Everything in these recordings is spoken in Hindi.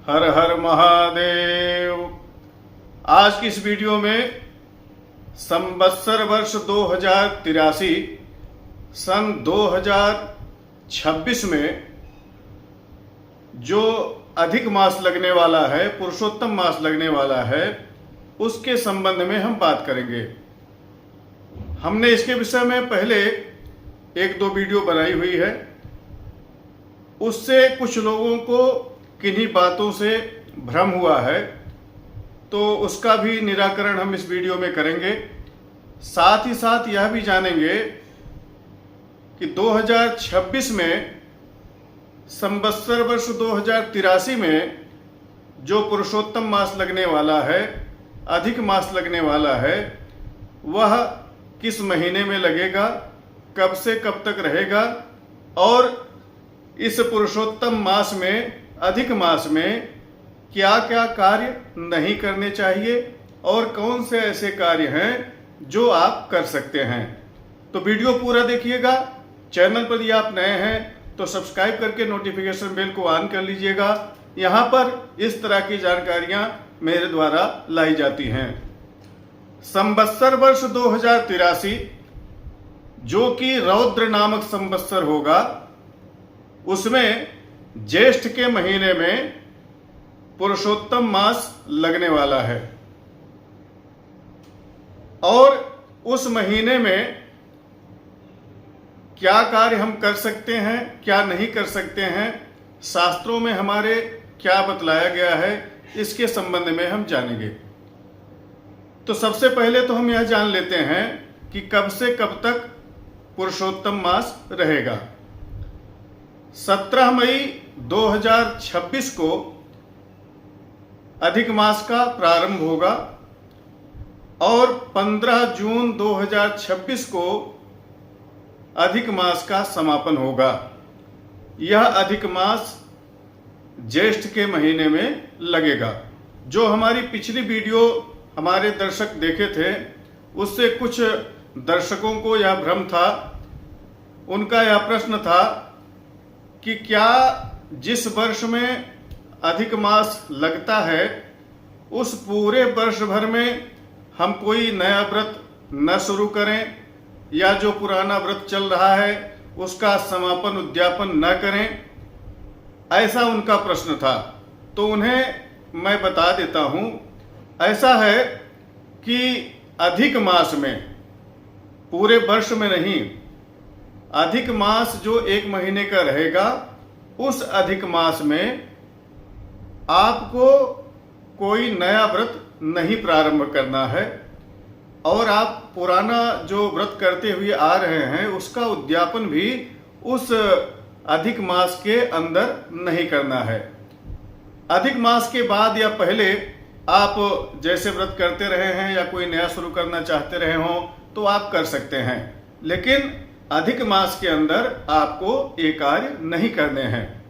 हर हर महादेव। आज की इस वीडियो में संवत्सर वर्ष 2083 सन 2026 में जो अधिक मास लगने वाला है, पुरुषोत्तम मास लगने वाला है, उसके संबंध में हम बात करेंगे। हमने इसके विषय में पहले एक दो वीडियो बनाई हुई है। उससे कुछ लोगों को किन्हीं बातों से भ्रम हुआ है, तो उसका भी निराकरण हम इस वीडियो में करेंगे। साथ ही साथ यह भी जानेंगे कि 2026 में संवत्सर वर्ष 2083 में जो पुरुषोत्तम मास लगने वाला है, अधिक मास लगने वाला है, वह किस महीने में लगेगा, कब से कब तक रहेगा और इस पुरुषोत्तम मास में, अधिक मास में क्या क्या कार्य नहीं करने चाहिए और कौन से ऐसे कार्य हैं जो आप कर सकते हैं। तो वीडियो पूरा देखिएगा। चैनल पर यदि आप नए हैं तो सब्सक्राइब करके नोटिफिकेशन बेल को ऑन कर लीजिएगा। यहाँ पर इस तरह की जानकारियां मेरे द्वारा लाई जाती हैं। संवत्सर वर्ष 2083 जो कि रौद्र नामक संवत्सर होगा, उसमें ज्येष्ठ के महीने में पुरुषोत्तम मास लगने वाला है और उस महीने में क्या कार्य हम कर सकते हैं, क्या नहीं कर सकते हैं, शास्त्रों में हमारे क्या बतलाया गया है, इसके संबंध में हम जानेंगे। तो सबसे पहले तो हम यह जान लेते हैं कि कब से कब तक पुरुषोत्तम मास रहेगा। 17 मई 2026 को अधिक मास का प्रारंभ होगा और 15 जून 2026 को अधिक मास का समापन होगा। यह अधिक मास ज्येष्ठ के महीने में लगेगा। जो हमारी पिछली वीडियो हमारे दर्शक देखे थे, उससे कुछ दर्शकों को यह भ्रम था। उनका यह प्रश्न था कि क्या जिस वर्ष में अधिक मास लगता है, उस पूरे वर्ष भर में हम कोई नया व्रत न शुरू करें या जो पुराना व्रत चल रहा है उसका समापन उद्यापन न करें। ऐसा उनका प्रश्न था। तो उन्हें मैं बता देता हूं, ऐसा है कि अधिक मास में, पूरे वर्ष में नहीं, अधिक मास जो एक महीने का रहेगा, उस अधिक मास में आपको कोई नया व्रत नहीं प्रारंभ करना है और आप पुराना जो व्रत करते हुए आ रहे हैं उसका उद्यापन भी उस अधिक मास के अंदर नहीं करना है। अधिक मास के बाद या पहले आप जैसे व्रत करते रहे हैं या कोई नया शुरू करना चाहते रहे हों तो आप कर सकते हैं, लेकिन अधिक मास के अंदर आपको ये कार्य नहीं करने हैं।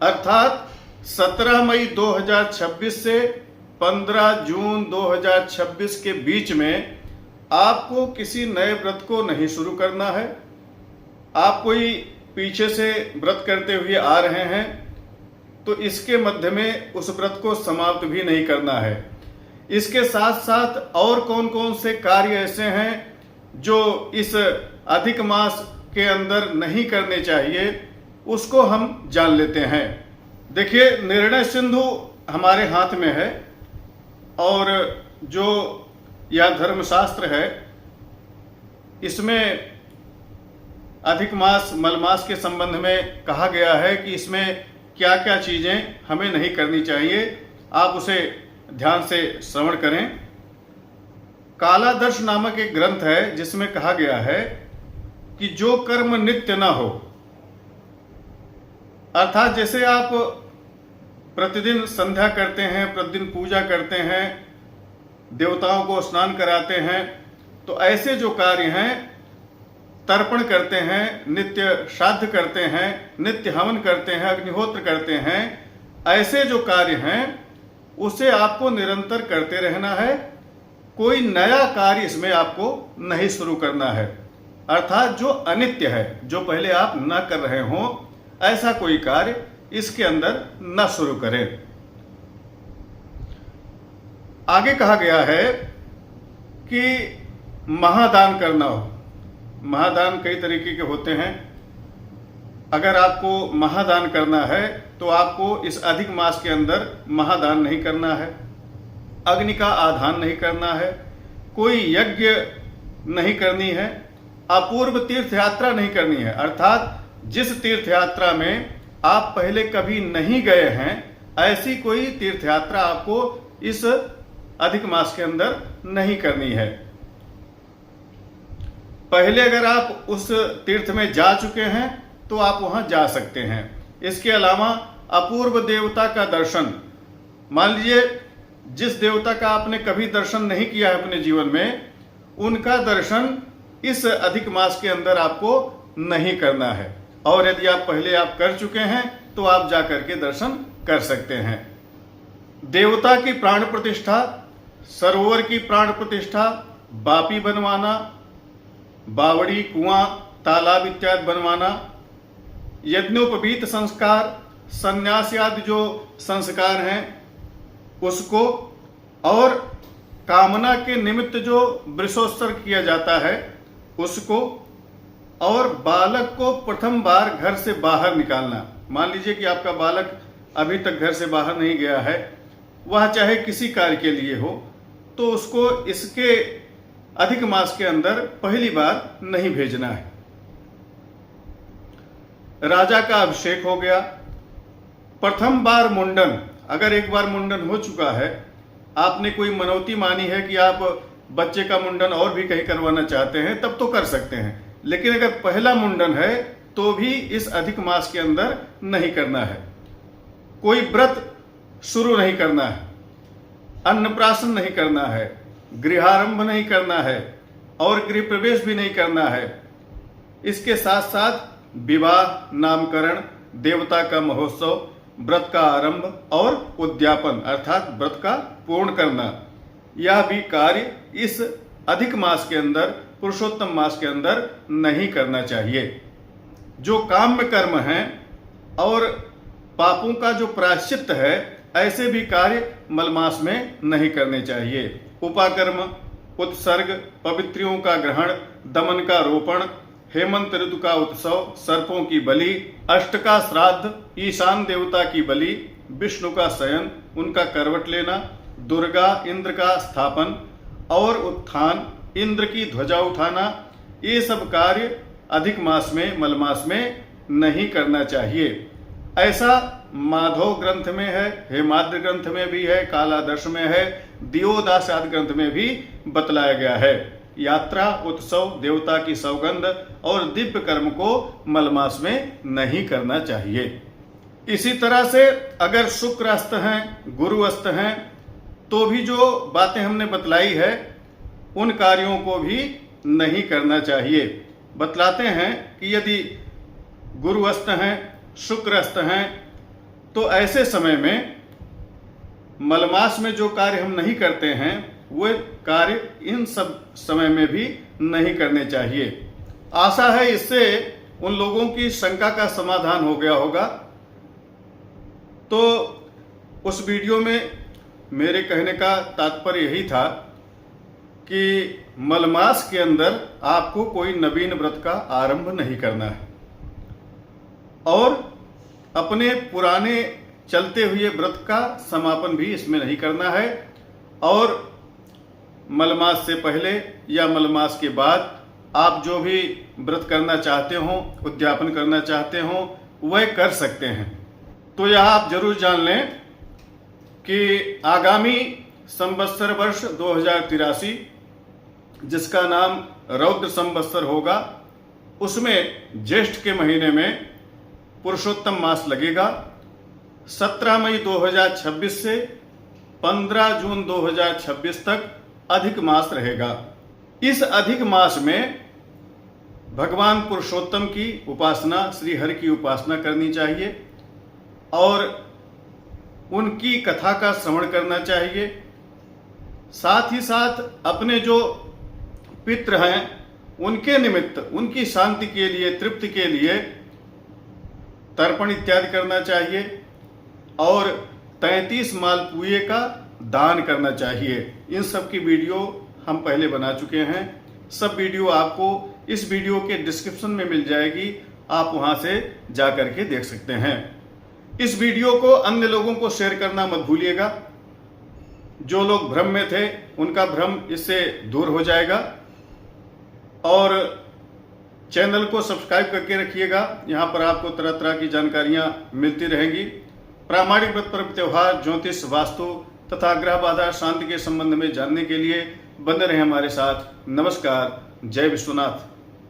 अर्थात 17 मई 2026 से 15 जून 2026 के बीच में आपको किसी नए व्रत को नहीं शुरू करना है। आप कोई पीछे से व्रत करते हुए आ रहे हैं तो इसके मध्य में उस व्रत को समाप्त भी नहीं करना है। इसके साथ साथ और कौन कौन से कार्य ऐसे हैं जो इस अधिक मास के अंदर नहीं करने चाहिए, उसको हम जान लेते हैं। देखिए, निर्णय सिंधु हमारे हाथ में है और जो यह धर्मशास्त्र है, इसमें अधिक मास, मलमास के संबंध में कहा गया है कि इसमें क्या क्या चीजें हमें नहीं करनी चाहिए। आप उसे ध्यान से श्रवण करें। कालादर्श नामक एक ग्रंथ है जिसमें कहा गया है कि जो कर्म नित्य न हो, अर्थात जैसे आप प्रतिदिन संध्या करते हैं, प्रतिदिन पूजा करते हैं, देवताओं को स्नान कराते हैं, तो ऐसे जो कार्य हैं, तर्पण करते हैं, नित्य श्राद्ध करते हैं, नित्य हवन करते हैं, अग्निहोत्र करते हैं, ऐसे जो कार्य हैं उसे आपको निरंतर करते रहना है। कोई नया कार्य इसमें आपको नहीं शुरू करना है। अर्थात जो अनित्य है, जो पहले आप न कर रहे हों, ऐसा कोई कार्य इसके अंदर न शुरू करें। आगे कहा गया है कि महादान करना हो। महादान कई तरीके के होते हैं। अगर आपको महादान करना है तो आपको इस अधिक मास के अंदर महादान नहीं करना है, अग्नि का आधान नहीं करना है, कोई यज्ञ नहीं करनी है, अपूर्व तीर्थ यात्रा नहीं करनी है। अर्थात जिस तीर्थ यात्रा में आप पहले कभी नहीं गए हैं, ऐसी कोई तीर्थ यात्रा आपको इस अधिक मास के अंदर नहीं करनी है। पहले अगर आप उस तीर्थ में जा चुके हैं तो आप वहां जा सकते हैं। इसके अलावा अपूर्व देवता का दर्शन, मान लीजिए जिस देवता का आपने कभी दर्शन नहीं किया है अपने जीवन में, उनका दर्शन इस अधिक मास के अंदर आपको नहीं करना है। और यदि आप पहले आप कर चुके हैं तो आप जाकर के दर्शन कर सकते हैं। देवता की प्राण प्रतिष्ठा, सरोवर की प्राण प्रतिष्ठा, बापी बनवाना, बावड़ी, कुआं, तालाब इत्यादि बनवाना, यज्ञोपवीत संस्कार, संन्यास आदि जो संस्कार हैं उसको, और कामना के निमित्त जो वृषोत्सर्ग किया जाता है उसको, और बालक को प्रथम बार घर से बाहर निकालना। मान लीजिए कि आपका बालक अभी तक घर से बाहर नहीं गया है, वह चाहे किसी कार्य के लिए हो, तो उसको इसके अधिक मास के अंदर पहली बार नहीं भेजना है। राजा का अभिषेक हो गया। प्रथम बार मुंडन, अगर एक बार मुंडन हो चुका है, आपने कोई मनौती मानी है कि आप बच्चे का मुंडन और भी कहीं करवाना चाहते हैं, तब तो कर सकते हैं। लेकिन अगर पहला मुंडन है तो भी इस अधिक मास के अंदर नहीं करना है। कोई व्रत शुरू नहीं करना है, अन्नप्राशन नहीं करना है, गृहारंभ नहीं करना है, और गृह प्रवेश भी नहीं करना है। इसके साथ साथ विवाह, नामकरण, देवता का महोत्सव, व्रत का आरंभ और उद्यापन अर्थात व्रत का पूर्ण करना, यह भी कार्य इस अधिक मास के अंदर, पुरुषोत्तम मास के अंदर नहीं करना चाहिए। जो काम्य कर्म हैं और पापों का जो प्रायश्चित है, ऐसे भी कार्य मलमास में नहीं करने चाहिए। उपाकर्म, उत्सर्ग, पवित्रियों का ग्रहण, दमन का रोपण, हेमंत ऋतु का उत्सव, सर्पों की बलि, अष्ट का श्राद्ध, ईशान देवता की बलि, विष्णु का शयन, उनका करवट लेना, दुर्गा इंद्र का स्थापन और उत्थान, इंद्र की ध्वजा उठाना, ये सब कार्य अधिक मास में, मलमास में नहीं करना चाहिए। ऐसा माधव ग्रंथ में है, हेमाद्रि ग्रंथ में भी है, कालादर्श में है, दियोदास आदि ग्रंथ में भी बतलाया गया है। यात्रा, उत्सव, देवता की सौगंध और दिव्य कर्म को मलमास में नहीं करना चाहिए। इसी तरह से अगर शुक्र अस्त हैं, गुरु अस्त हैं, तो भी जो बातें हमने बतलाई है उन कार्यों को भी नहीं करना चाहिए। बतलाते हैं कि यदि गुरु अस्त हैं, शुक्र अस्त हैं, तो ऐसे समय में मलमास में जो कार्य हम नहीं करते हैं वो कार्य इन सब समय में भी नहीं करने चाहिए। आशा है इससे उन लोगों की शंका का समाधान हो गया होगा। तो उस वीडियो में मेरे कहने का तात्पर्य यही था कि मलमास के अंदर आपको कोई नवीन व्रत का आरंभ नहीं करना है और अपने पुराने चलते हुए व्रत का समापन भी इसमें नहीं करना है। और मलमास से पहले या मलमास के बाद आप जो भी व्रत करना चाहते हो, उद्यापन करना चाहते हो, वह कर सकते हैं। तो यह आप जरूर जान लें कि आगामी संवत्सर वर्ष 2083 जिसका नाम रौद्र संवत्सर होगा, उसमें ज्येष्ठ के महीने में पुरुषोत्तम मास लगेगा। 17 मई 2026 से 15 जून 2026 तक अधिक मास रहेगा। इस अधिक मास में भगवान पुरुषोत्तम की उपासना, श्री हरि की उपासना करनी चाहिए और उनकी कथा का श्रवण करना चाहिए। साथ ही साथ अपने जो पितृ हैं उनके निमित्त, उनकी शांति के लिए, तृप्ति के लिए तर्पण इत्यादि करना चाहिए और 33 मालपुए का दान करना चाहिए। इन सब की वीडियो हम पहले बना चुके हैं। सब वीडियो आपको इस वीडियो के डिस्क्रिप्शन में मिल जाएगी, आप वहां से जा करके देख सकते हैं। इस वीडियो को अन्य लोगों को शेयर करना मत भूलिएगा। जो लोग भ्रम में थे उनका भ्रम इससे दूर हो जाएगा। और चैनल को सब्सक्राइब करके रखिएगा, यहाँ पर आपको तरह तरह की जानकारियां मिलती रहेंगी। प्रामाणिक व्रत पर्व त्योहार, ज्योतिष, वास्तु तथा ग्रह बाधा शांति के संबंध में जानने के लिए बने रहें हमारे साथ। नमस्कार। जय विश्वनाथ।